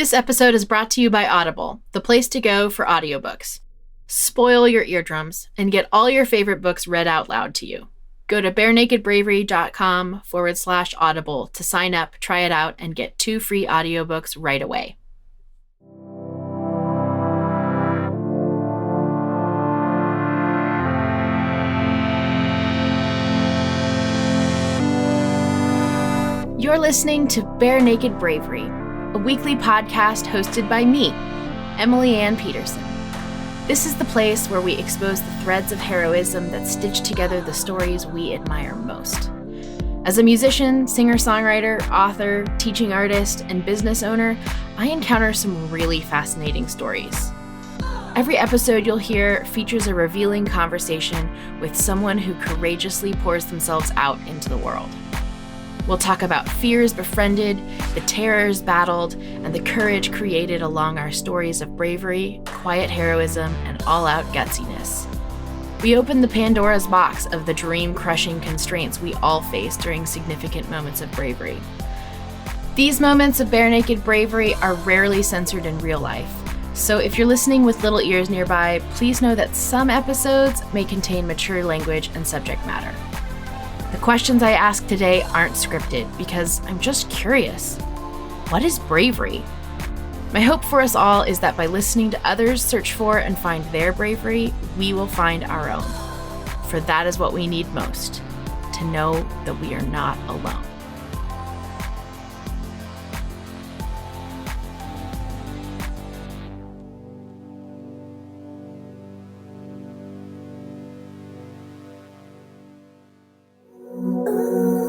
This episode is brought to you by Audible, the place to go for audiobooks. Spoil your eardrums and get all your favorite books read out loud to you. Go to barenakedbravery.com/audible to sign up, try it out, and get 2 free audiobooks right away. You're listening to Bare Naked Bravery, a weekly podcast hosted by me, Emily Ann Peterson. This is the place where we expose the threads of heroism that stitch together the stories we admire most. As a musician, singer-songwriter, author, teaching artist, and business owner, I encounter some really fascinating stories. Every episode you'll hear features a revealing conversation with someone who courageously pours themselves out into the world. We'll talk about fears befriended, the terrors battled, and the courage created along our stories of bravery, quiet heroism, and all-out gutsiness. We open the Pandora's box of the dream-crushing constraints we all face during significant moments of bravery. These moments of bare naked bravery are rarely censored in real life, so if you're listening with little ears nearby, please know that some episodes may contain mature language and subject matter. The questions I ask today aren't scripted because I'm just curious. What is bravery? My hope for us all is that by listening to others search for and find their bravery, we will find our own. For that is what we need most, to know that we are not alone.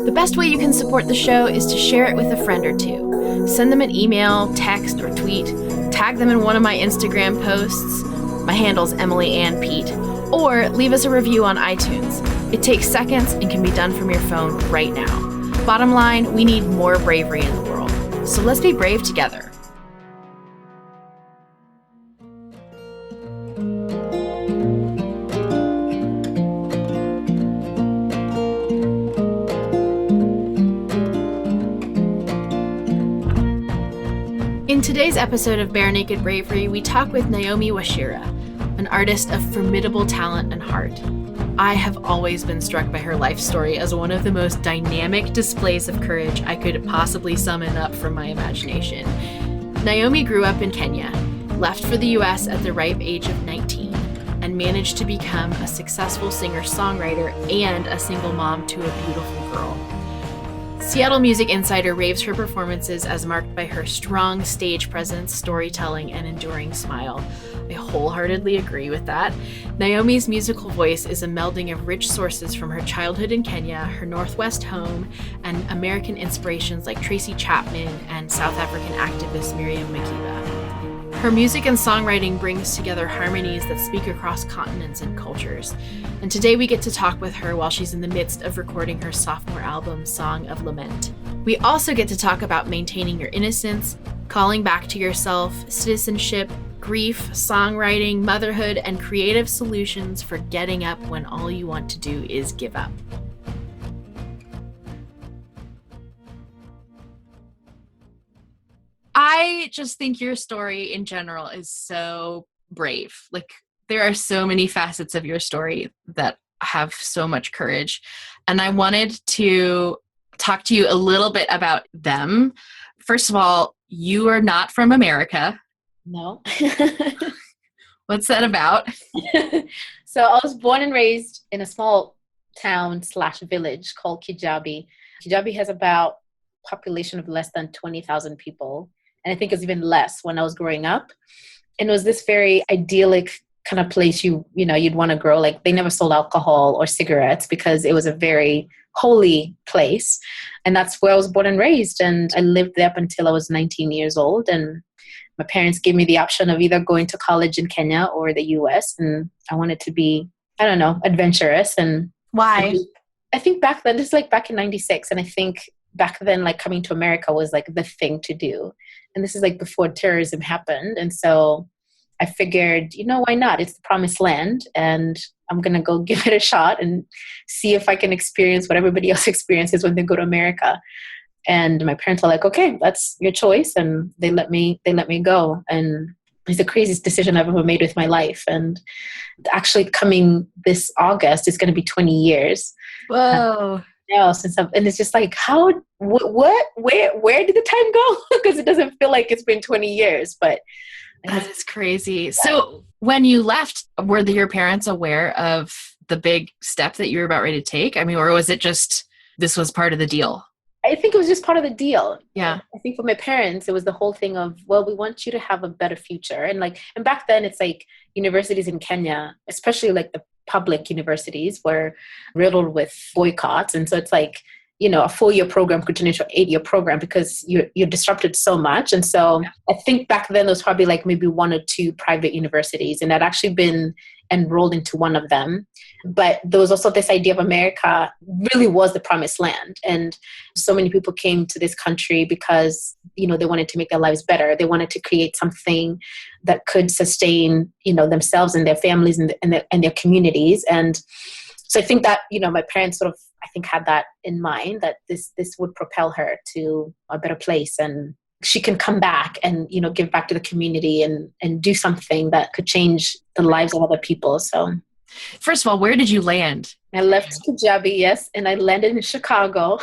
The best way you can support the show is to share it with a friend or two. Send them an email, text, or tweet. Tag them in one of my Instagram posts. My handle's Emily Ann Pete. Or leave us a review on iTunes. It takes seconds and can be done from your phone right now. Bottom line, we need more bravery in the world. So let's be brave together. In today's episode of Bare Naked Bravery, we talk with Naomi Wachira, an artist of formidable talent and heart. I have always been struck by her life story as one of the most dynamic displays of courage I could possibly summon up from my imagination. Naomi grew up in Kenya, left for the US at the ripe age of 19, and managed to become a successful singer-songwriter and a single mom to a beautiful girl. Seattle Music Insider raves her performances as marked by her strong stage presence, storytelling, and enduring smile. I wholeheartedly agree with that. Naomi's musical voice is a melding of rich sources from her childhood in Kenya, her Northwest home, and American inspirations like Tracy Chapman and South African activist Miriam Makeba. Her music and songwriting brings together harmonies that speak across continents and cultures. And today we get to talk with her while she's in the midst of recording her sophomore album, Song of Lament. We also get to talk about maintaining your innocence, calling back to yourself, citizenship, grief, songwriting, motherhood, and creative solutions for getting up when all you want to do is give up. I just think your story in general is so brave. Like, there are so many facets of your story that have so much courage. And I wanted to talk to you a little bit about them. First of all, you are not from America. No. What's that about? So I was born and raised in a small town/village called Kijabi. Kijabi has about a population of less than 20,000 people. And I think it was even less when I was growing up. And it was this very idyllic kind of place you'd want to grow. Like, they never sold alcohol or cigarettes because it was a very holy place. And that's where I was born and raised. And I lived there up until I was 19 years old. And my parents gave me the option of either going to college in Kenya or the US. And I wanted to be, adventurous. And why? I think back then, this is like back in 96. And I think back then, like, coming to America was like the thing to do. And this is like before terrorism happened. And so I figured, why not? It's the promised land. And I'm going to go give it a shot and see if I can experience what everybody else experiences when they go to America. And my parents were like, okay, that's your choice. And they let me go. And it's the craziest decision I've ever made with my life. And actually coming this August, it's going to be 20 years. Whoa. And it's just like, where did the time go? Because it doesn't feel like it's been 20 years, but that is crazy. So when you left, were your parents aware of the big step that you were about ready to take? I mean, or was it just, this was part of the deal? I think it was just part of the deal. Yeah. I think for my parents, it was the whole thing of, well, we want you to have a better future. And back then it's like universities in Kenya, especially like the public universities, were riddled with boycotts. And so it's like, a 4-year program could turn into an 8-year program because you're disrupted so much. And so I think back then there was probably like maybe 1 or 2 private universities, and I'd actually been enrolled into one of them. But there was also this idea of America really was the promised land. And so many people came to this country because, they wanted to make their lives better. They wanted to create something that could sustain, themselves and their families and their communities. And so I think that, my parents sort of, I think, had that in mind, that this would propel her to a better place, and she can come back and, give back to the community and do something that could change the lives of other people. So first of all, where did you land? I left Kijabi, yes, and I landed in Chicago.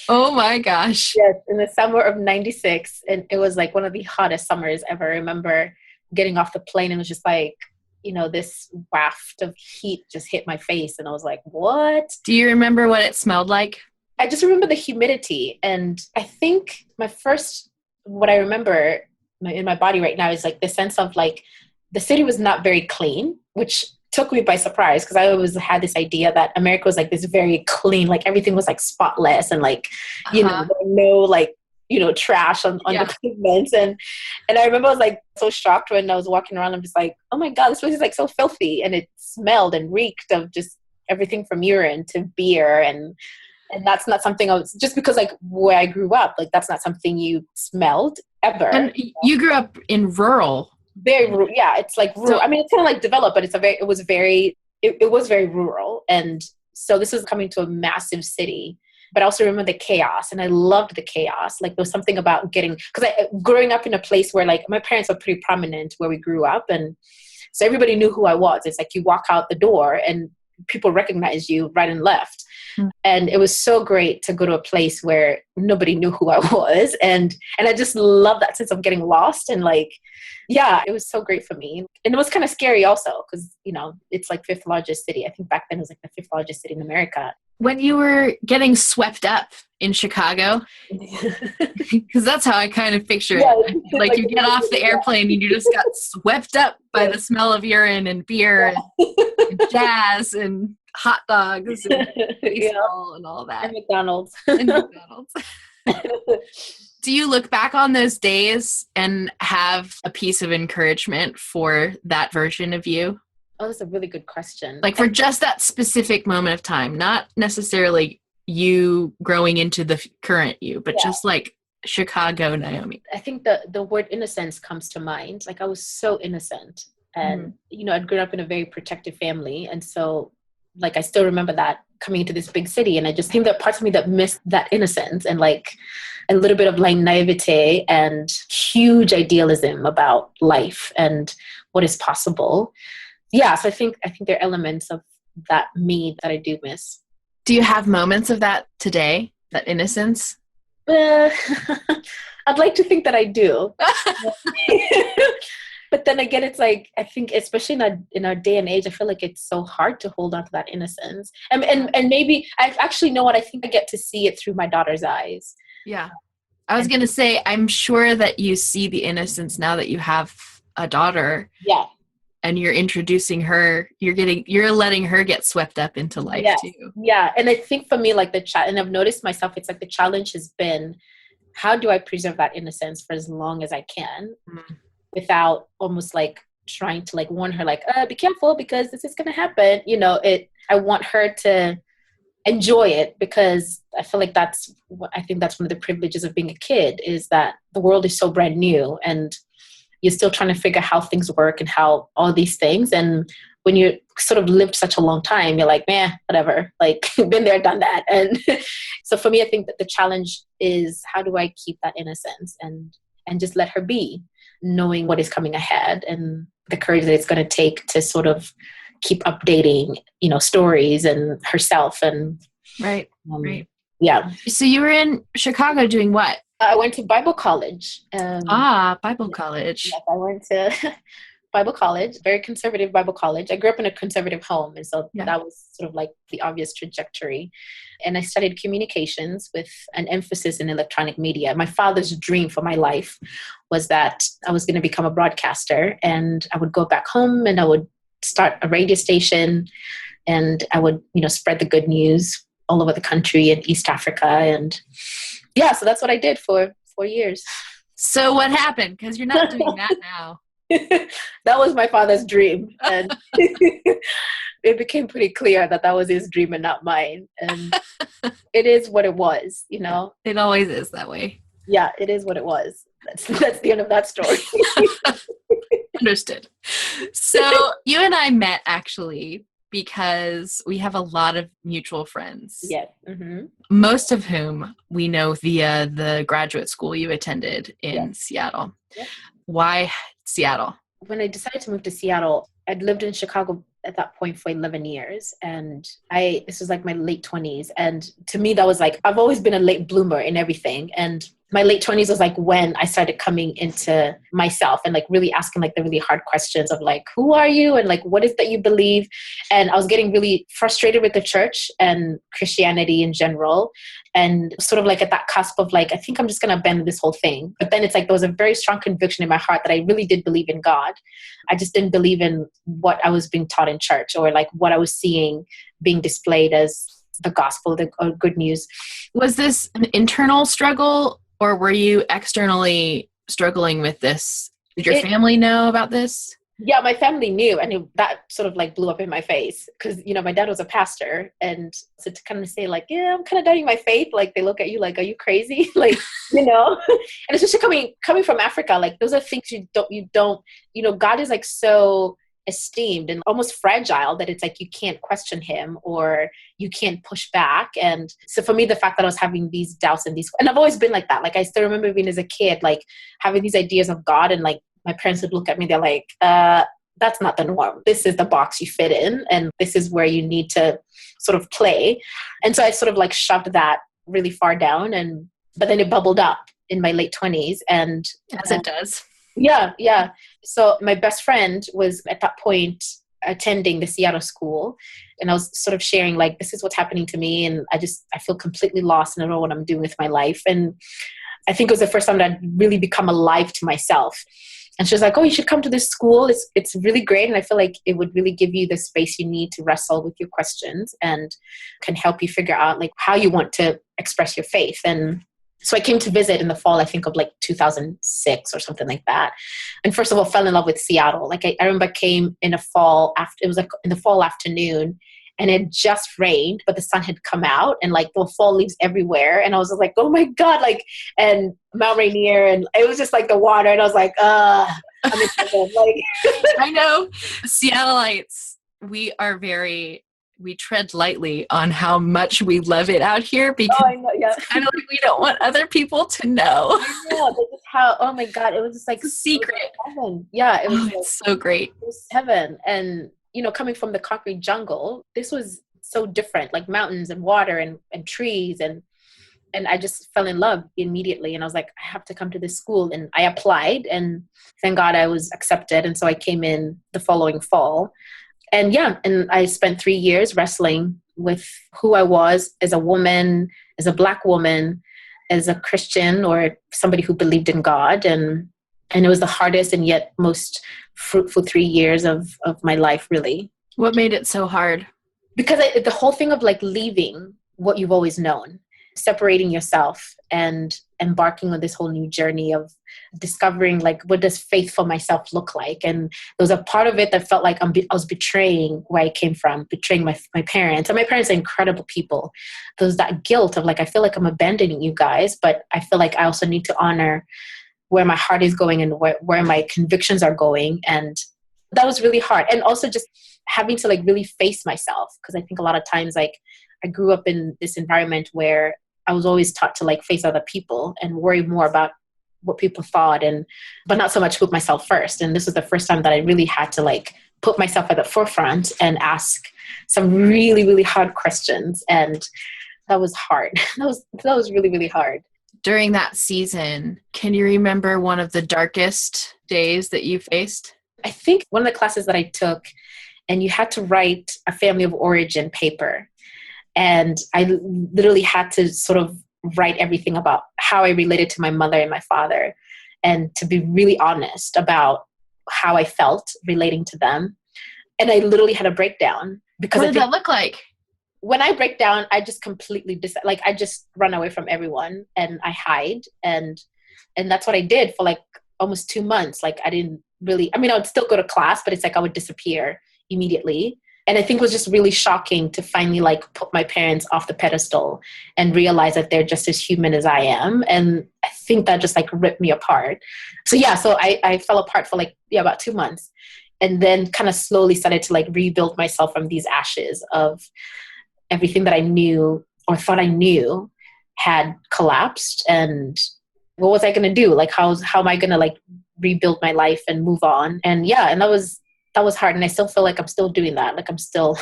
Oh my gosh. Yes, in the summer of 96. And it was like one of the hottest summers ever. I remember getting off the plane and it was just like, this waft of heat just hit my face. And I was like, what? Do you remember what it smelled like? I just remember the humidity. And I think what I remember in my body right now is like the sense of like the city was not very clean, which took me by surprise, because I always had this idea that America was like this very clean, like everything was like spotless and like, there were no like, trash on the pavements. And I remember I was like so shocked when I was walking around. I'm just like, oh my God, this place is like so filthy. And it smelled and reeked of just everything from urine to beer. And that's not something just because like where I grew up, like that's not something you smelled ever. And you grew up in rural. Very rural. Yeah. It's like rural. I mean, it's kind of like developed, but it was very rural. And so this was coming to a massive city. But I also remember the chaos, and I loved the chaos. Like there was something about growing up in a place where like my parents were pretty prominent where we grew up. And so everybody knew who I was. It's like you walk out the door and people recognize you right and left. Mm. And it was so great to go to a place where nobody knew who I was. And I just love that sense of getting lost. And like, yeah, it was so great for me. And it was kind of scary also because, it's like 5th largest city. I think back then it was like the 5th largest city in America. When you were getting swept up in Chicago, because that's how I kind of picture it. Like you get off the airplane and you just got swept up by the smell of urine and beer and jazz and hot dogs and baseball and all that. And McDonald's. Do you look back on those days and have a piece of encouragement for that version of you? Oh, that's a really good question. Like for just that specific moment of time, not necessarily you growing into the current you, but just like Chicago Naomi. I think the word innocence comes to mind. Like I was so innocent and, I'd grown up in a very protective family. And so like, I still remember that coming into this big city. And I just think that parts of me that missed that innocence and like a little bit of like naivete and huge idealism about life and what is possible. Yeah, so I think there are elements of that me that I do miss. Do you have moments of that today, that innocence? I'd like to think that I do. But then again, it's like, I think especially in our day and age, I feel like it's so hard to hold on to that innocence. And maybe, I actually know what, I think I get to see it through my daughter's eyes. Yeah. I was going to say, I'm sure that you see the innocence now that you have a daughter. Yeah. And you're introducing her, you're letting her get swept up into life too. Yeah. And I think for me, like and I've noticed myself, it's like the challenge has been, how do I preserve that innocence for as long as I can without almost like trying to like warn her, like, be careful because this is going to happen. I want her to enjoy it because I feel like I think that's one of the privileges of being a kid is that the world is so brand new and you're still trying to figure how things work and how all these things. And when you sort of lived such a long time, you're like, man, whatever, like been there, done that. And so for me, I think that the challenge is, how do I keep that innocence and just let her be, knowing what is coming ahead and the courage that it's going to take to sort of keep updating, stories and herself. And right. Yeah. So you were in Chicago doing what? I went to Bible college. Bible college. Yes, I went to Bible college, very conservative Bible college. I grew up in a conservative home, and so that was sort of like the obvious trajectory. And I studied communications with an emphasis in electronic media. My father's dream for my life was that I was going to become a broadcaster, and I would go back home and I would start a radio station, and I would, spread the good news all over the country and East Africa. And so that's what I did for 4 years. So what happened? Because you're not doing that now. That was my father's dream. And it became pretty clear that was his dream and not mine. And it is what it was, It always is that way. Yeah, it is what it was. That's the end of that story. Understood. So you and I met actually because we have a lot of mutual friends. Yes. Mm-hmm. Most of whom we know via the graduate school you attended in Seattle. Yes. Why Seattle? When I decided to move to Seattle, I'd lived in Chicago at that point for 11 years. And this was like my late 20s. And to me, that was like, I've always been a late bloomer in everything. And my late 20s was like when I started coming into myself and like really asking like the really hard questions of like, who are you? And like, what is that you believe? And I was getting really frustrated with the church and Christianity in general. And sort of like at that cusp of like, I think I'm just going to abandon this whole thing. But then it's like, there was a very strong conviction in my heart that I really did believe in God. I just didn't believe in what I was being taught in church or like what I was seeing being displayed as the gospel, the good news. Was this an internal struggle or were you externally struggling with this? Did your family know about this? Yeah, my family knew, and that sort of like blew up in my face because, my dad was a pastor, and so to kind of say like, yeah, I'm kind of doubting my faith, like they look at you like, are you crazy? Like, and especially coming from Africa, like those are things you don't, God is like so esteemed and almost fragile that it's like you can't question him or you can't push back. And so for me, the fact that I was having these doubts and I've always been like that. Like I still remember being as a kid, like having these ideas of God, and like my parents would look at me, they're like, that's not the norm. This is the box you fit in, and this is where you need to sort of play. And so I sort of like shoved that really far down, but then it bubbled up in my late 20s. And as it does. Yeah. So my best friend was at that point attending the Seattle school, and I was sort of sharing like, this is what's happening to me, and I feel completely lost and I don't know what I'm doing with my life. And I think it was the first time that I'd really become alive to myself. And she was like, oh, you should come to this school. It's really great. And I feel like it would really give you the space you need to wrestle with your questions and can help you figure out like how you want to express your faith. And so I came to visit in the fall, I think of like 2006 or something like that. And first of all, fell in love with Seattle. Like I remember I came in it was like in the fall afternoon, and it just rained, but the sun had come out and like the fall leaves everywhere. And I was like, oh my God, like, and Mount Rainier, and it was just like the water. And I was like, I'm in heaven. Like, I know Seattleites, we tread lightly on how much we love it out here because it's kind of like we don't want other people to know. I know, oh my God, it was just like secret. Heaven. Yeah, it was it's so great. It was heaven. And coming from the concrete jungle, this was so different, like mountains and water and trees. And I just fell in love immediately. And I was like, I have to come to this school. And I applied, and thank God I was accepted. And so I came in the following fall. And I spent 3 years wrestling with who I was as a woman, as a Black woman, as a Christian, or somebody who believed in God. And it was the hardest and yet most fruitful 3 years of my life, really. What made it so hard? Because the whole thing of like leaving what you've always known, separating yourself and embarking on this whole new journey of discovering like, what does faith for myself look like? And there was a part of it that felt like I was betraying where I came from, betraying my parents. And my parents are incredible people. There was that guilt of like, I feel like I'm abandoning you guys, but I feel like I also need to honor where my heart is going and where my convictions are going. And that was really hard. And also just having to like really face myself. Cause I think a lot of times, like I grew up in this environment where I was always taught to like face other people and worry more about what people thought, but not so much put myself first. And this was the first time that I really had to like put myself at the forefront and ask some really, really hard questions. And that was hard. That was really, really hard. During that season, can you remember one of the darkest days that you faced? I think one of the classes that I took, and you had to write a family of origin paper. And I literally had to sort of write everything about how I related to my mother and my father, and to be really honest about how I felt relating to them. And I literally had a breakdown because what did that look like? When I break down, I just completely I just run away from everyone and I hide. And that's what I did for like almost 2 months. Like I didn't really, I mean, I would still go to class, but it's like I would disappear immediately. And I think it was just really shocking to finally like put my parents off the pedestal and realize that they're just as human as I am. And I think that just like ripped me apart. So yeah, so I fell apart for like, about 2 months, and then kind of slowly started to like rebuild myself from these ashes of everything that I knew or thought I knew had collapsed. And what was I going to do? Like, how am I going to like rebuild my life and move on? And yeah, and that was hard. And I still feel like I'm still doing that. Like I'm still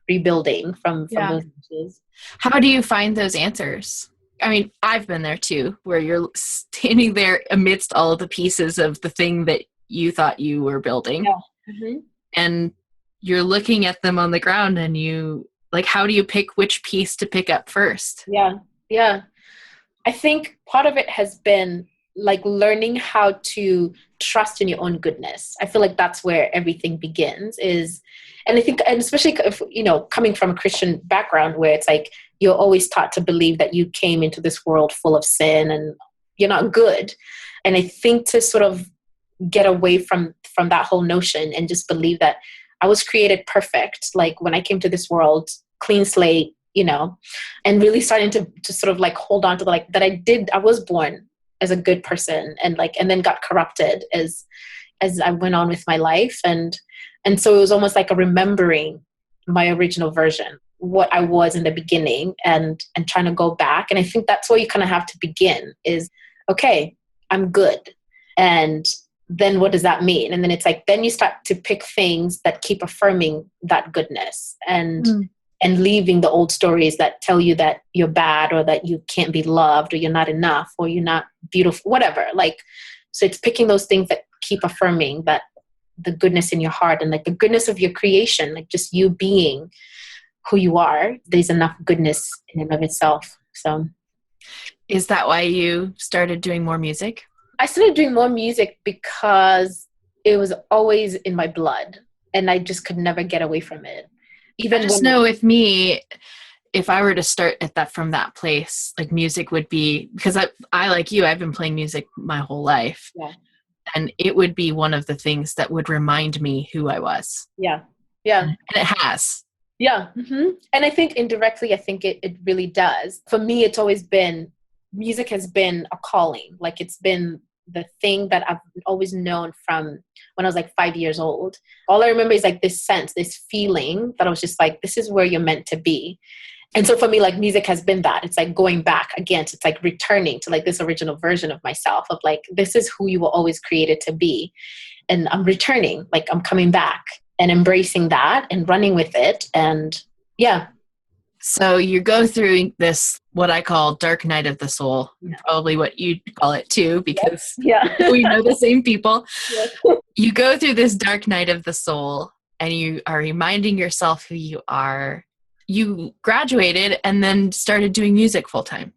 rebuilding from those issues. How do you find those answers? I mean, I've been there too, where you're standing there amidst all of the pieces of the thing that you thought you were building. Yeah. Mm-hmm. And you're looking at them on the ground, and you like, how do you pick which piece to pick up first? Yeah. Yeah. I think part of it has been like learning how to trust in your own goodness. I feel like that's where everything begins and I think, and especially if, coming from a Christian background where it's like, you're always taught to believe that you came into this world full of sin and you're not good. And I think to sort of get away from that whole notion and just believe that I was created perfect. Like when I came to this world, clean slate, and really starting to sort of like hold on to I was born as a good person, and then got corrupted as I went on with my life. And so it was almost like a remembering my original version, what I was in the beginning, and trying to go back. And I think that's where you kind of have to begin is, okay, I'm good. And then what does that mean? And then it's like, then you start to pick things that keep affirming that goodness and leaving the old stories that tell you that you're bad or that you can't be loved or you're not enough or you're not beautiful, whatever. Like, so it's picking those things that keep affirming that the goodness in your heart and like the goodness of your creation, like just you being who you are. There's enough goodness in and of itself. So is that why you started doing more music? I started doing more music because it was always in my blood and I just could never get away from it. Even I just know with me, if I were to start from that place, like music would be, because I like you, I've been playing music my whole life. Yeah. And it would be one of the things that would remind me who I was. Yeah. Yeah. And it has. Yeah. Mm-hmm. And I think indirectly, I think it really does. For me, it's always been, music has been a calling. Like it's been the thing that I've always known from when I was like 5 years old. All I remember is like this sense, this feeling that I was just like, this is where you're meant to be. And so for me, like music has been that. It's like going back again. It's like returning to like this original version of myself of like, this is who you were always created to be. And I'm returning, like I'm coming back and embracing that and running with it. And yeah. So you go through this, what I call dark night of the soul, probably what you call it too, because we know the same people. Yes. You go through this dark night of the soul and you are reminding yourself who you are. You graduated and then started doing music full time.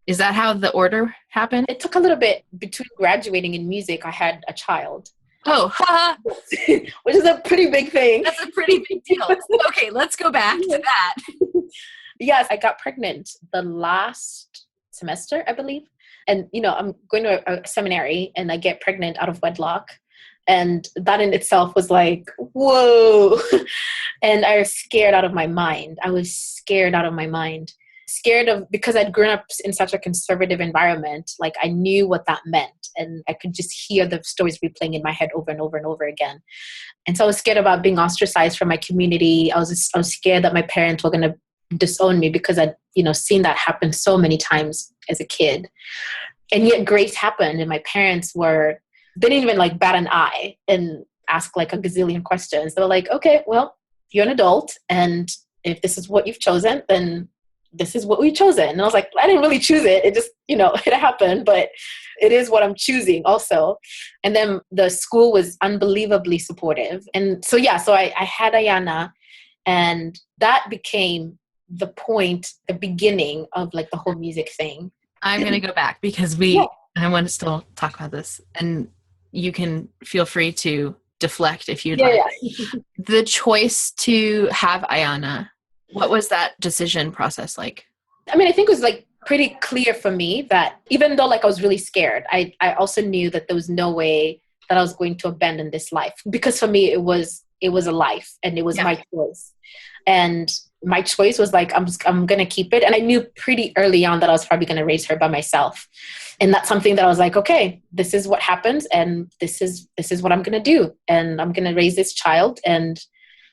Is that how the order happened? It took a little bit between graduating and music. I had a child. Oh, which is a pretty big thing. That's a pretty big deal. Okay, let's go back to that. Yes, I got pregnant the last semester, I believe. And, I'm going to a seminary and I get pregnant out of wedlock. And that in itself was like, whoa. And I was scared out of my mind. scared of, because I'd grown up in such a conservative environment, like I knew what that meant. And I could just hear the stories replaying in my head over and over and over again. And so I was scared about being ostracized from my community. I was scared that my parents were going to disown me because I'd, seen that happen so many times as a kid. And yet grace happened, and my parents didn't even like bat an eye and ask like a gazillion questions. They were like, okay, well, you're an adult, and if this is what you've chosen, then this is what we've chosen. And I was like, I didn't really choose it. It just, it happened, but it is what I'm choosing also. And then the school was unbelievably supportive. And so, so I had Ayana, and that became the beginning of like the whole music thing. I'm going to go back because I want to still talk about this, and you can feel free to deflect if you'd like. Yeah. The choice to have Ayana, what was that decision process like? I mean, I think it was like pretty clear for me that even though like I was really scared, I also knew that there was no way that I was going to abandon this life, because for me it was a life, and it was my choice. And my choice was like, I'm going to keep it. And I knew pretty early on that I was probably going to raise her by myself. And that's something that I was like, okay, this is what happens. And this is what I'm going to do. And I'm going to raise this child. And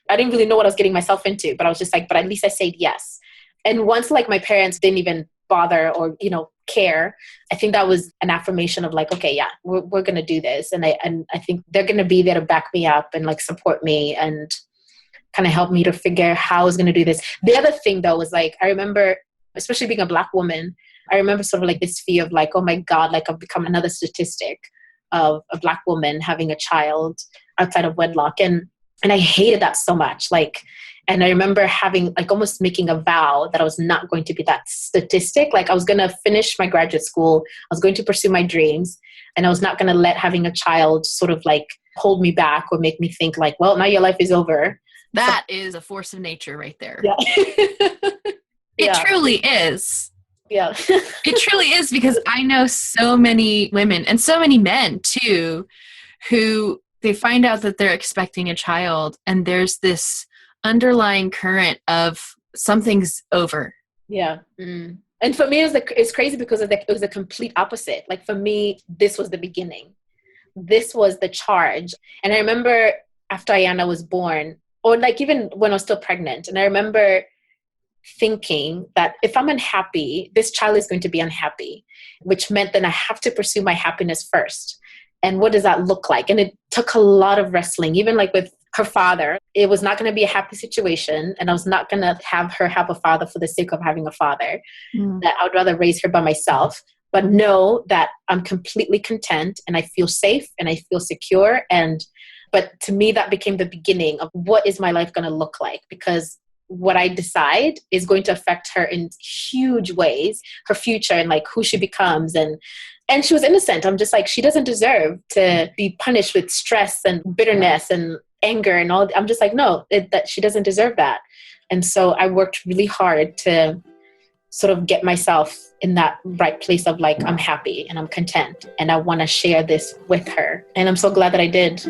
I didn't really know what I was getting myself into, but I was just like, but at least I said yes. And once like my parents didn't even bother or, care, I think that was an affirmation of like, okay, yeah, we're going to do this. And I think they're going to be there to back me up and like support me and kind of help me to figure how I was going to do this. The other thing though was like, I remember, especially being a Black woman, I remember sort of like this fear of like, oh my God, like I've become another statistic of a Black woman having a child outside of wedlock. And I hated that so much. Like, and I remember having like almost making a vow that I was not going to be that statistic. Like I was going to finish my graduate school. I was going to pursue my dreams, and I was not going to let having a child sort of like hold me back or make me think like, well, now your life is over. That is a force of nature right there. Yeah. It truly is. Yeah. It truly is, because I know so many women and so many men too, who they find out that they're expecting a child, and there's this underlying current of something's over. Yeah. Mm. And for me, it's crazy because it was the complete opposite. Like for me, this was the beginning. This was the charge. And I remember after Ayana was born, or like even when I was still pregnant, and I remember thinking that if I'm unhappy, this child is going to be unhappy, which meant then I have to pursue my happiness first. And what does that look like? And it took a lot of wrestling, even like with her father. It was not going to be a happy situation, and I was not going to have her have a father for the sake of having a father. That I would rather raise her by myself, but know that I'm completely content and I feel safe and I feel secure. But to me, that became the beginning of what is my life going to look like, because what I decide is going to affect her in huge ways, her future and like who she becomes. And she was innocent. I'm just like, she doesn't deserve to be punished with stress and bitterness and anger and all. I'm just like, no, that she doesn't deserve that. And so I worked really hard to sort of get myself in that right place of like, I'm happy and I'm content and I want to share this with her. And I'm so glad that I did.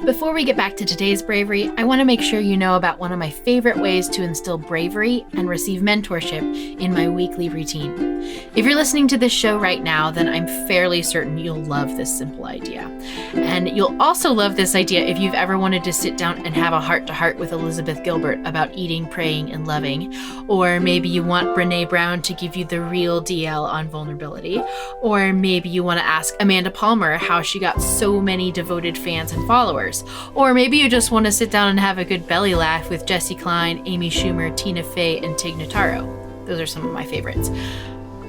Before we get back to today's bravery, I want to make sure you know about one of my favorite ways to instill bravery and receive mentorship in my weekly routine. If you're listening to this show right now, then I'm fairly certain you'll love this simple idea. And you'll also love this idea if you've ever wanted to sit down and have a heart-to-heart with Elizabeth Gilbert about eating, praying, and loving. Or maybe you want Brene Brown to give you the real DL on vulnerability. Or maybe you want to ask Amanda Palmer how she got so many devoted fans and followers. Or maybe you just want to sit down and have a good belly laugh with Jessie Klein, Amy Schumer, Tina Fey, and Tig Notaro. Those are some of my favorites.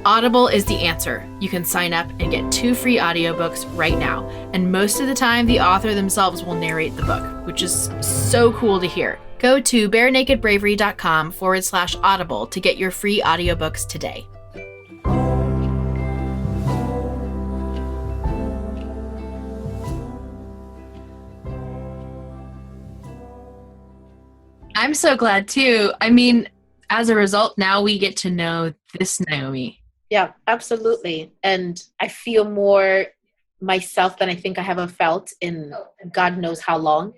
Audible is the answer. You can sign up and get 2 free audiobooks right now. And most of the time, the author themselves will narrate the book, which is so cool to hear. Go to barenakedbravery.com/audible to get your free audiobooks today. I'm so glad too. I mean, as a result, now we get to know this Naomi. Yeah, absolutely. And I feel more myself than I think I have felt in God knows how long,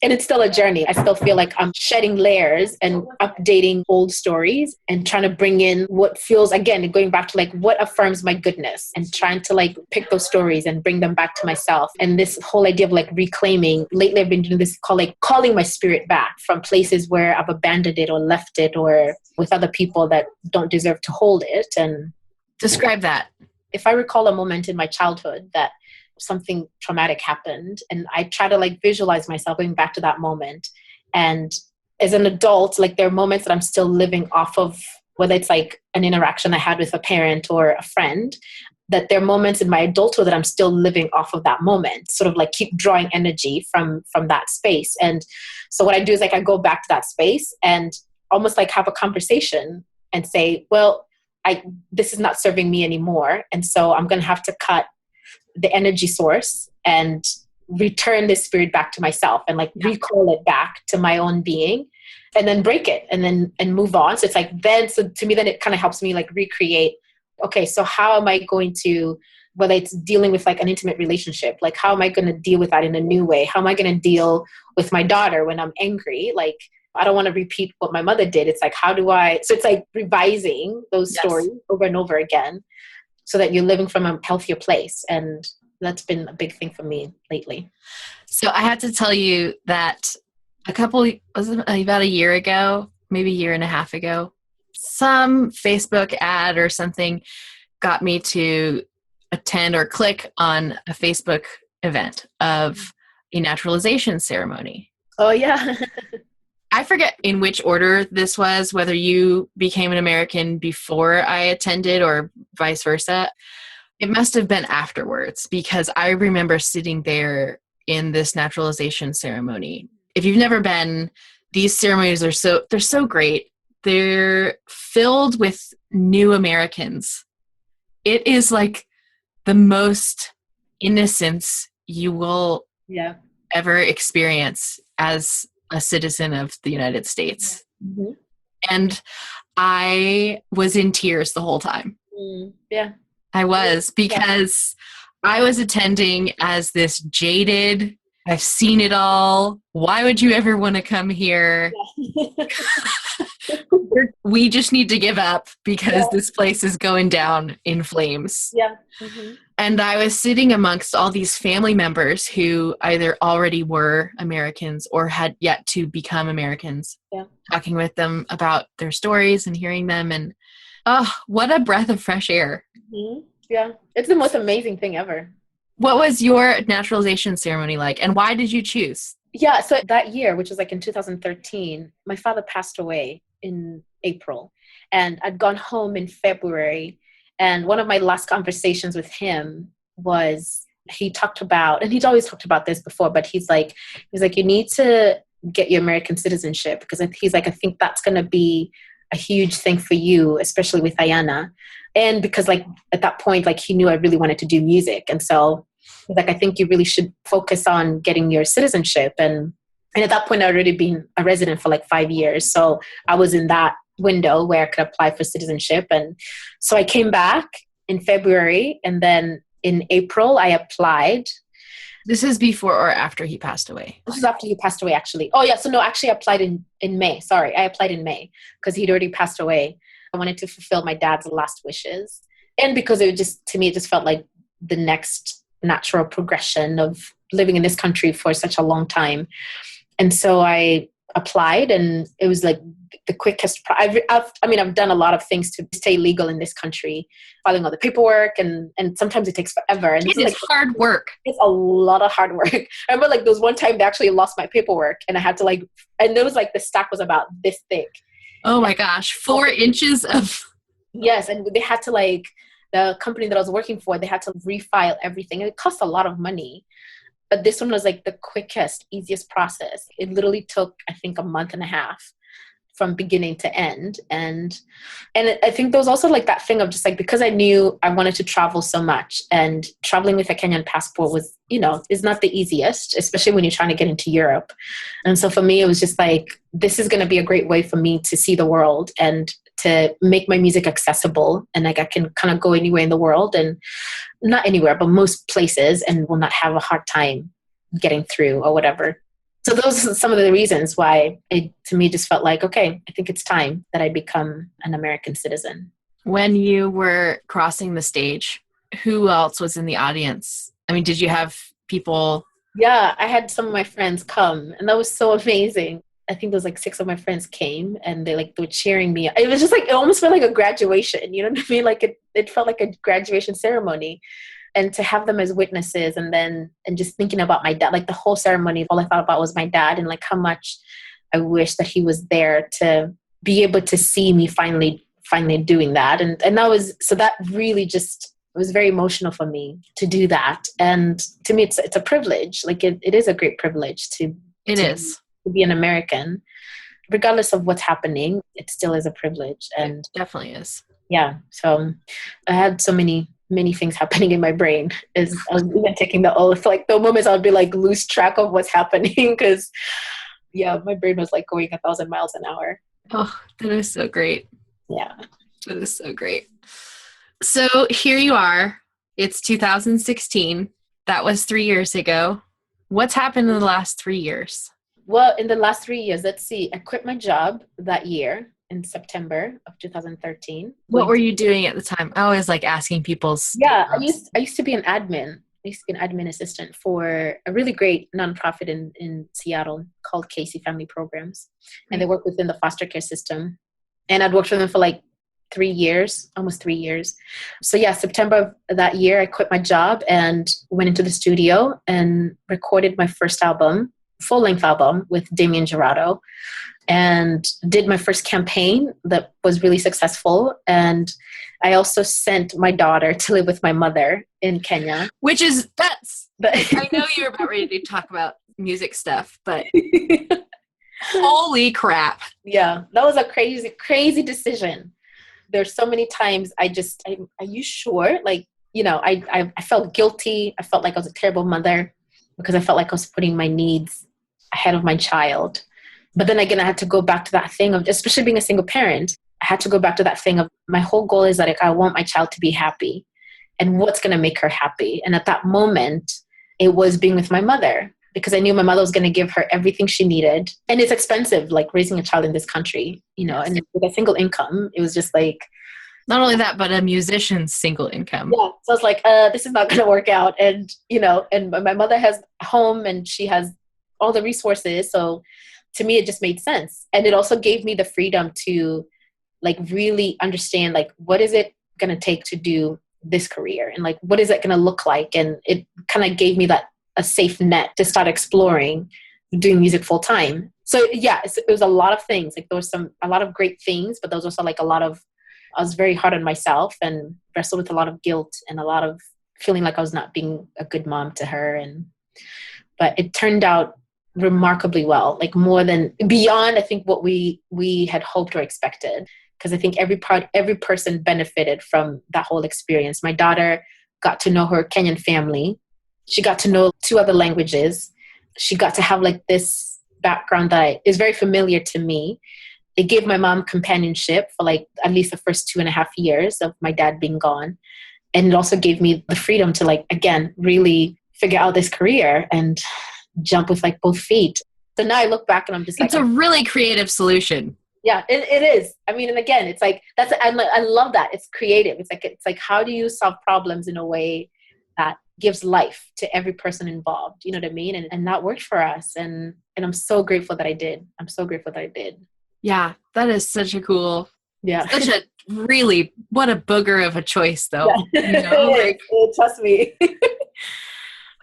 And it's still a journey. I still feel like I'm shedding layers and updating old stories and trying to bring in what feels, again, going back to like what affirms my goodness and trying to like pick those stories and bring them back to myself. And this whole idea of like reclaiming, lately I've been doing this called like calling my spirit back from places where I've abandoned it or left it or with other people that don't deserve to hold it. And describe that. If I recall a moment in my childhood that something traumatic happened and I try to like visualize myself going back to that moment. And as an adult, like there are moments that I'm still living off of, whether it's like an interaction I had with a parent or a friend, that there are moments in my adulthood that I'm still living off of that moment, sort of like keep drawing energy from that space. And so what I do is like I go back to that space and almost like have a conversation and say, well, this is not serving me anymore. And so I'm going to have to cut the energy source and return this spirit back to myself and like recall it back to my own being and then break it and move on. So it's like, so to me, then it kind of helps me like recreate, okay, so how am I going to, whether it's dealing with like an intimate relationship, like how am I going to deal with that in a new way? How am I going to deal with my daughter when I'm angry? Like, I don't want to repeat what my mother did. It's like, so it's like revising those stories over and over again, so that you're living from a healthier place. And that's been a big thing for me lately. So I had to tell you that about a year ago, maybe a year and a half ago, some Facebook ad or something got me to attend or click on a Facebook event of a naturalization ceremony. Oh, yeah. I forget in which order this was, whether you became an American before I attended or vice versa. It must have been afterwards, because I remember sitting there in this naturalization ceremony. If you've never been, these ceremonies they're so great. They're filled with new Americans. It is like the most innocence you will ever experience as a citizen of the United States. Mm-hmm. And I was in tears the whole time. Yeah. I was, because I was attending as this jaded, I've seen it all. Why would you ever want to come here? We just need to give up because this place is going down in flames. Yeah. Mm-hmm. And I was sitting amongst all these family members who either already were Americans or had yet to become Americans, talking with them about their stories and hearing them. And oh, what a breath of fresh air. Mm-hmm. Yeah. It's the most amazing thing ever. What was your naturalization ceremony like, and why did you choose? Yeah, so that year, which was like in 2013, my father passed away in April, and I'd gone home in February. And one of my last conversations with him was, he talked about, and he'd always talked about this before, but he's like, you need to get your American citizenship, because he's like, I think that's going to be a huge thing for you, especially with Ayana. And because like at that point, like he knew I really wanted to do music. And so he's like, I think you really should focus on getting your citizenship. And at that point, I'd already been a resident for like 5 years. So I was in that window where I could apply for citizenship. And so I came back in February, and then in April, I applied. This is before or after he passed away? This is after he passed away, actually. Oh, yeah. So no, actually I applied in May. Sorry. I applied in May because he'd already passed away. I wanted to fulfill my dad's last wishes. And because it just, to me, it just felt like the next natural progression of living in this country for such a long time. And so I applied, and it was like the quickest. I've done a lot of things to stay legal in this country, filing all the paperwork, and sometimes it takes forever. And it is like hard work. It's a lot of hard work. I remember like there was one time they actually lost my paperwork, and I had to and it was like the stack was about this thick. Oh my gosh, 4 inches of. Yes, and they had to the company that I was working for, they had to refile everything, and it cost a lot of money. But this one was like the quickest, easiest process. It literally took, I think, a month and a half from beginning to end. And I think there was also like that thing of just like, because I knew I wanted to travel so much, and traveling with a Kenyan passport was, is not the easiest, especially when you're trying to get into Europe. And so for me, it was just like, this is going to be a great way for me to see the world and to make my music accessible. And like I can kind of go anywhere in the world, and not anywhere, but most places, and will not have a hard time getting through or whatever. So those are some of the reasons why it, to me, just felt like, okay, I think it's time that I become an American citizen. When you were crossing the stage, who else was in the audience? I mean, did you have people? Yeah, I had some of my friends come, and that was so amazing. I think there was like 6 of my friends came, and they were cheering me. It was just like, it almost felt like a graduation. You know what I mean? Like it felt like a graduation ceremony. And to have them as witnesses, and just thinking about my dad, like the whole ceremony, all I thought about was my dad, and like how much I wish that he was there to be able to see me finally doing that. And that was, so that really just, it was very emotional for me to do that. And to me, it's a privilege. Like it is a great privilege to be an American, regardless of what's happening. It still is a privilege. And it definitely is. Yeah. So I had so many things happening in my brain as I was even taking the oath. Like the moments I would be like lose track of what's happening, because my brain was like going 1,000 miles an hour. Oh, that is so great. Yeah. That is so great. So here you are. It's 2016. That was 3 years ago. What's happened in the last 3 years? Well, in the last 3 years, let's see, I quit my job that year in September of 2013. What were you doing at the time? I always like asking people's. Yeah, I used to be an admin. I used to be an admin assistant for a really great nonprofit in Seattle called Casey Family Programs. And they work within the foster care system. And I'd worked for them for like 3 years, almost 3 years. So yeah, September of that year, I quit my job and went into the studio and recorded my first album, full-length album with Damien Gerardo, and did my first campaign that was really successful. And I also sent my daughter to live with my mother in Kenya. Which is, I know you're about ready to talk about music stuff, but holy crap. Yeah, that was a crazy, crazy decision. There's so many times are you sure? Like, I felt guilty. I felt like I was a terrible mother because I felt like I was putting my needs ahead of my child. But then again, I had to go back to that thing of, especially being a single parent, I had to go back to that thing of my whole goal is that like, I want my child to be happy, and what's going to make her happy. And at that moment, it was being with my mother, because I knew my mother was going to give her everything she needed. And it's expensive, like raising a child in this country, and with a single income, it was just like, not only that, but a musician's single income. Yeah. So I was like, this is not going to work out. And, and my mother has a home and she has all the resources. So to me, it just made sense. And it also gave me the freedom to like really understand, like, what is it going to take to do this career? And like, what is it going to look like? And it kind of gave me a safe net to start exploring doing music full time. So yeah, it was a lot of things. Like there was a lot of great things, but there was also like I was very hard on myself and wrestled with a lot of guilt and a lot of feeling like I was not being a good mom to her. But it turned out remarkably well, like more than beyond, I think, what we had hoped or expected. Because I think every person benefited from that whole experience. My daughter got to know her Kenyan family. She got to know 2 other languages. She got to have like this background that is very familiar to me. It gave my mom companionship for like at least the first 2.5 years of my dad being gone. And it also gave me the freedom to like, again, really figure out this career and jump with like both feet. So now I look back and I'm just like, it's a really creative solution. Yeah, it is. I mean, and again, it's like, I love that. It's creative. It's like, how do you solve problems in a way that gives life to every person involved? You know what I mean? And that worked for us. And I'm so grateful that I did. Yeah, that is such a cool, such a really, what a booger of a choice though. Yeah. Trust me.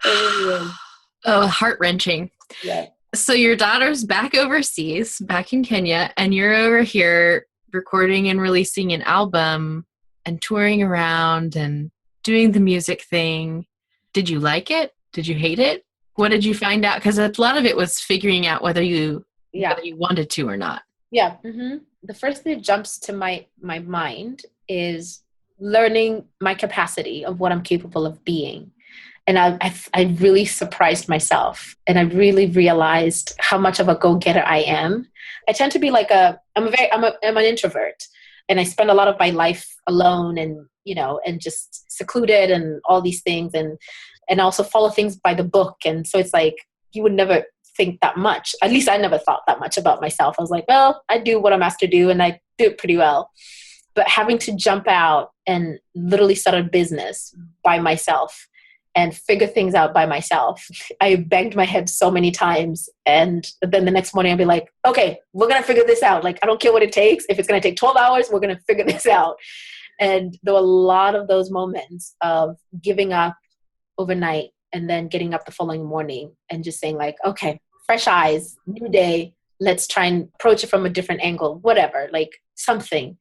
Oh, heart-wrenching. Yeah. So your daughter's back overseas, back in Kenya, and you're over here recording and releasing an album and touring around and doing the music thing. Did you like it? Did you hate it? What did you find out? Because a lot of it was figuring out whether you wanted to or not. Yeah. Mm-hmm. The first thing that jumps to my mind is learning my capacity of what I'm capable of being. And I really surprised myself, and I really realized how much of a go-getter I am. I tend to be like I'm an introvert, and I spend a lot of my life alone and, and just secluded and all these things. And I also follow things by the book. And so it's like, you would never think that much. At least I never thought that much about myself. I was like, well, I do what I'm asked to do and I do it pretty well. But having to jump out and literally start a business by myself and figure things out by myself, I banged my head so many times. And then the next morning I'd be like, okay, we're going to figure this out. Like, I don't care what it takes. If it's going to take 12 hours, we're going to figure this out. And there were a lot of those moments of giving up overnight and then getting up the following morning and just saying like, okay, fresh eyes, new day. Let's try and approach it from a different angle, whatever, like something.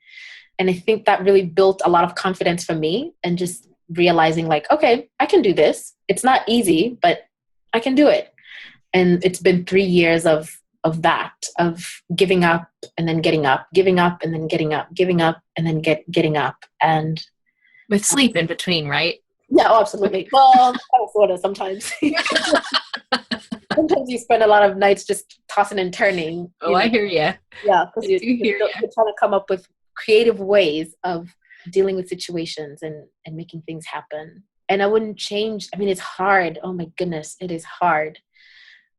And I think that really built a lot of confidence for me and just realizing like, okay, I can do this. It's not easy, but I can do it. And it's been 3 years of that, of giving up and then getting up, giving up and then getting up, giving up and then getting up. And with sleep in between, right? Yeah, oh, absolutely. Well, kind of, sort of, sometimes. Sometimes you spend a lot of nights just tossing and turning. Oh, I hear you. Yeah, because you're trying to come up with creative ways of dealing with situations and making things happen. And I wouldn't change. I mean, it's hard. Oh my goodness, it is hard.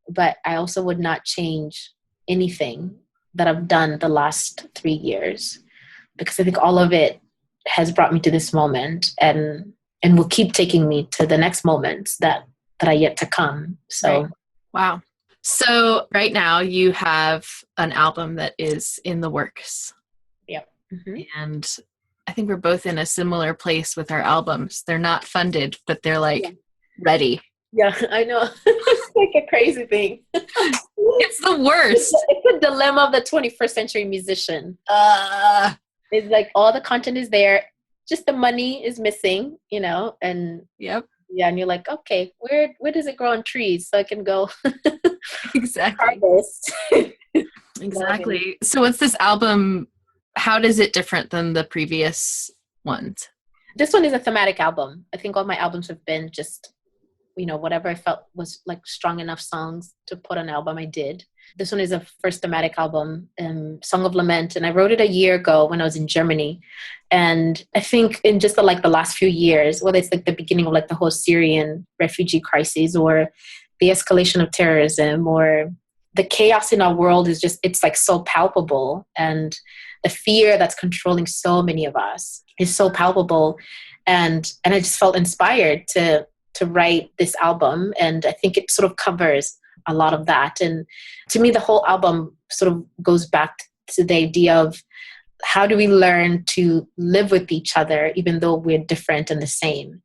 But I also would not change anything that I've done the last 3 years, because I think all of it has brought me to this moment and will keep taking me to the next moments that are yet to come. So, right. Wow. So right now you have an album that is in the works. Yep. Mm-hmm. And I think we're both in a similar place with our albums. They're not funded, but they're like ready. Yeah, I know. It's like a crazy thing. It's the worst. It's a dilemma of the 21st century musician. It's like all the content is there, just the money is missing, and yep. Yeah, and you're like, okay, where does it grow on trees so I can go exactly harvest? Exactly. So what's this album? How is it different than the previous ones? This one is a thematic album. I think all my albums have been just, whatever I felt was like strong enough songs to put on an album, I did. This one is a first thematic album, Song of Lament. And I wrote it a year ago when I was in Germany. And I think in just the last few years, whether it's like the beginning of like the whole Syrian refugee crisis or the escalation of terrorism or the chaos in our world is just, it's like so palpable. And the fear that's controlling so many of us is so palpable. And I just felt inspired to write this album. And I think it sort of covers a lot of that. And to me, the whole album sort of goes back to the idea of how do we learn to live with each other, even though we're different and the same,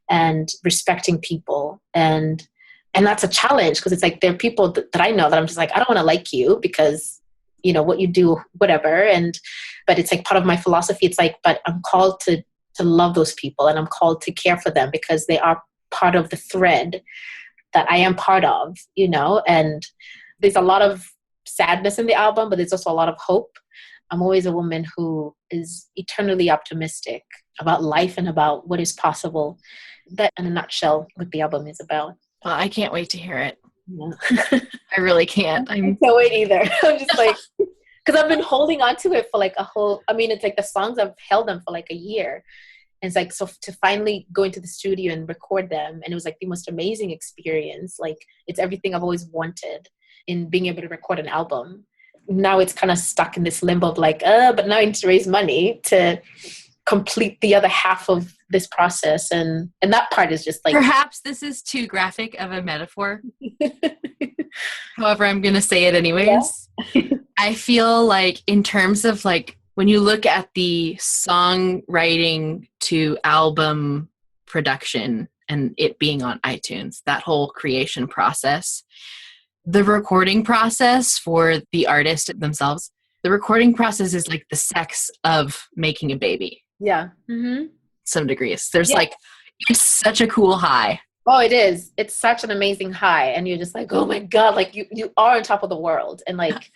and respecting people. And that's a challenge, because it's like, there are people that I know that I'm just like, I don't want to like you because, what you do, whatever. But it's like part of my philosophy. It's like, but I'm called to love those people, and I'm called to care for them because they are part of the thread that I am part of, and there's a lot of sadness in the album, but there's also a lot of hope. I'm always a woman who is eternally optimistic about life and about what is possible. That, in a nutshell, what the album is about. Well, I can't wait to hear it. Yeah. I really can't. I can't wait either. I'm just like, because I've been holding on to it for like it's like the songs, I've held them for like a year. And it's like, so to finally go into the studio and record them, and it was like the most amazing experience. Like, it's everything I've always wanted in being able to record an album. Now it's kind of stuck in this limbo of like, but now I need to raise money to complete the other half of this process. And that part is just like... Perhaps this is too graphic of a metaphor. However, I'm going to say it anyways. Yeah. I feel like in terms of like, when you look at the songwriting to album production and it being on iTunes, that whole creation process, the recording process for the artist themselves, the recording process is like the sex of making a baby. Yeah. Mm-hmm. Some degrees. There's like, it's such a cool high. Oh, it is. It's such an amazing high. And you're just like, oh my God, like you are on top of the world. And like,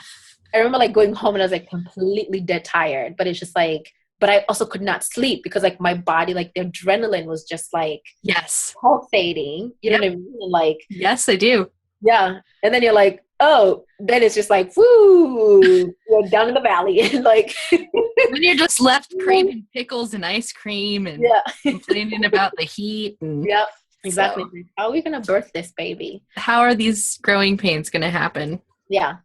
I remember like going home and I was like completely dead tired, but it's just like, but I also could not sleep because like my body, like the adrenaline was just like, yes, pulsating. You know what I mean? And like, yes, I do. Yeah. And then you're like, oh, then it's just like, woo, you're down in the valley. And like, then you're just left craving pickles and ice cream and complaining about the heat. And yep. Exactly. So, How are we going to birth this baby? how are these growing pains going to happen? Yeah.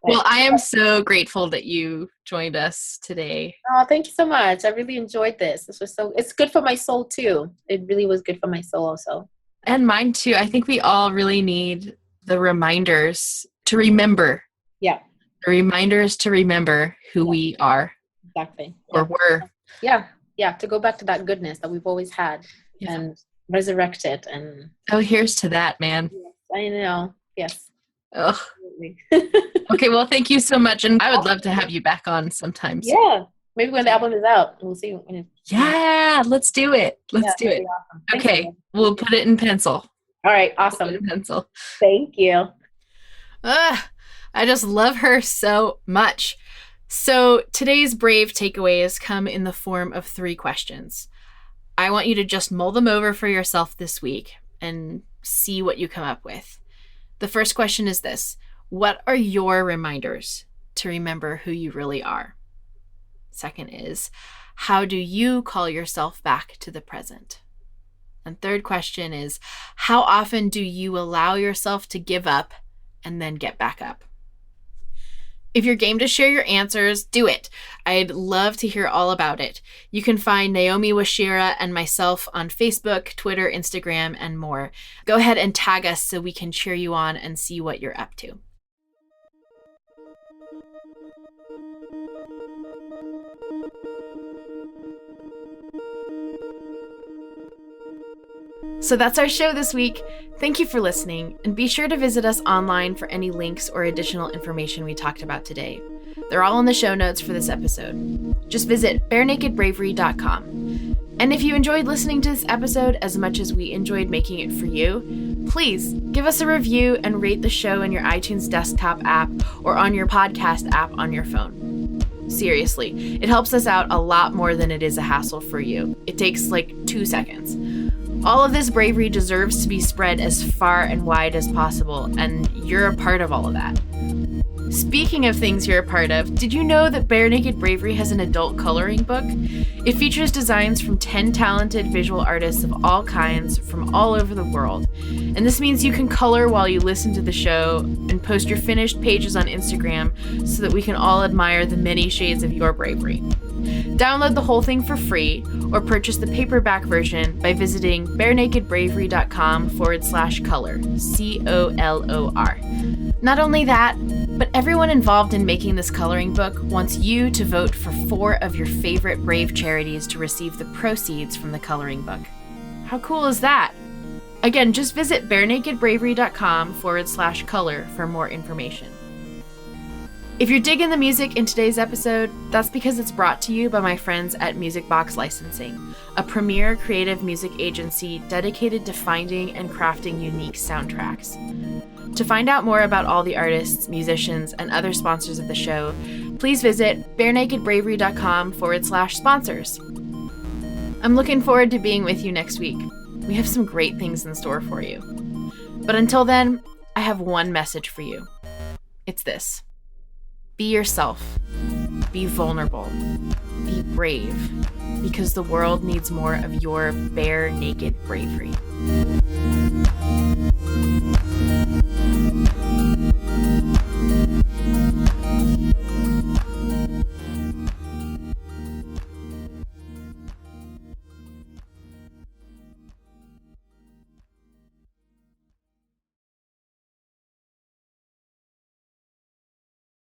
Well, I am so grateful that you joined us today. Oh, thank you so much. I really enjoyed this. It's good for my soul too. It really was good for my soul also. And mine too. I think we all really need the reminders to remember. Yeah. The reminders to remember who we are. Exactly. Or were. Yeah. To go back to that goodness that we've always had and resurrect it. And here's to that, man. Yes, I know. Yes. Oh. Okay, well, thank you so much. And I would love to have you back on sometimes. Yeah. Maybe when the album is out, we'll see. Let's do it. Let's do it. Awesome. Okay, we'll put it in pencil. All right, awesome. Put it in pencil. Thank you. I just love her so much. So today's brave takeaways come in the form of 3 questions. I want you to just mull them over for yourself this week and see what you come up with. The first question is this: what are your reminders to remember who you really are? Second is, how do you call yourself back to the present? And third question is, how often do you allow yourself to give up and then get back up? If you're game to share your answers, do it. I'd love to hear all about it. You can find Naomi Wachira and myself on Facebook, Twitter, Instagram, and more. Go ahead and tag us so we can cheer you on and see what you're up to. So that's our show this week. Thank you for listening, and be sure to visit us online for any links or additional information we talked about today. They're all in the show notes for this episode. Just visit barenakedbravery.com. And if you enjoyed listening to this episode as much as we enjoyed making it for you, please give us a review and rate the show in your iTunes desktop app or on your podcast app on your phone. Seriously, it helps us out a lot more than it is a hassle for you. It takes like 2 seconds. All of this bravery deserves to be spread as far and wide as possible, and you're a part of all of that. Speaking of things you're a part of, did you know that Bare Naked Bravery has an adult coloring book? It features designs from 10 talented visual artists of all kinds from all over the world. And this means you can color while you listen to the show and post your finished pages on Instagram so that we can all admire the many shades of your bravery. Download the whole thing for free or purchase the paperback version by visiting barenakedbravery.com/color, COLOR. Not only that, but everyone involved in making this coloring book wants you to vote for 4 of your favorite brave charities to receive the proceeds from the coloring book. How cool is that? Again, just visit barenakedbravery.com/color for more information. If you're digging the music in today's episode, that's because it's brought to you by my friends at Music Box Licensing, a premier creative music agency dedicated to finding and crafting unique soundtracks. To find out more about all the artists, musicians, and other sponsors of the show, please visit barenakedbravery.com/sponsors. I'm looking forward to being with you next week. We have some great things in store for you. But until then, I have one message for you. It's this. Be yourself. Be vulnerable. Be brave. Because the world needs more of your bare naked bravery.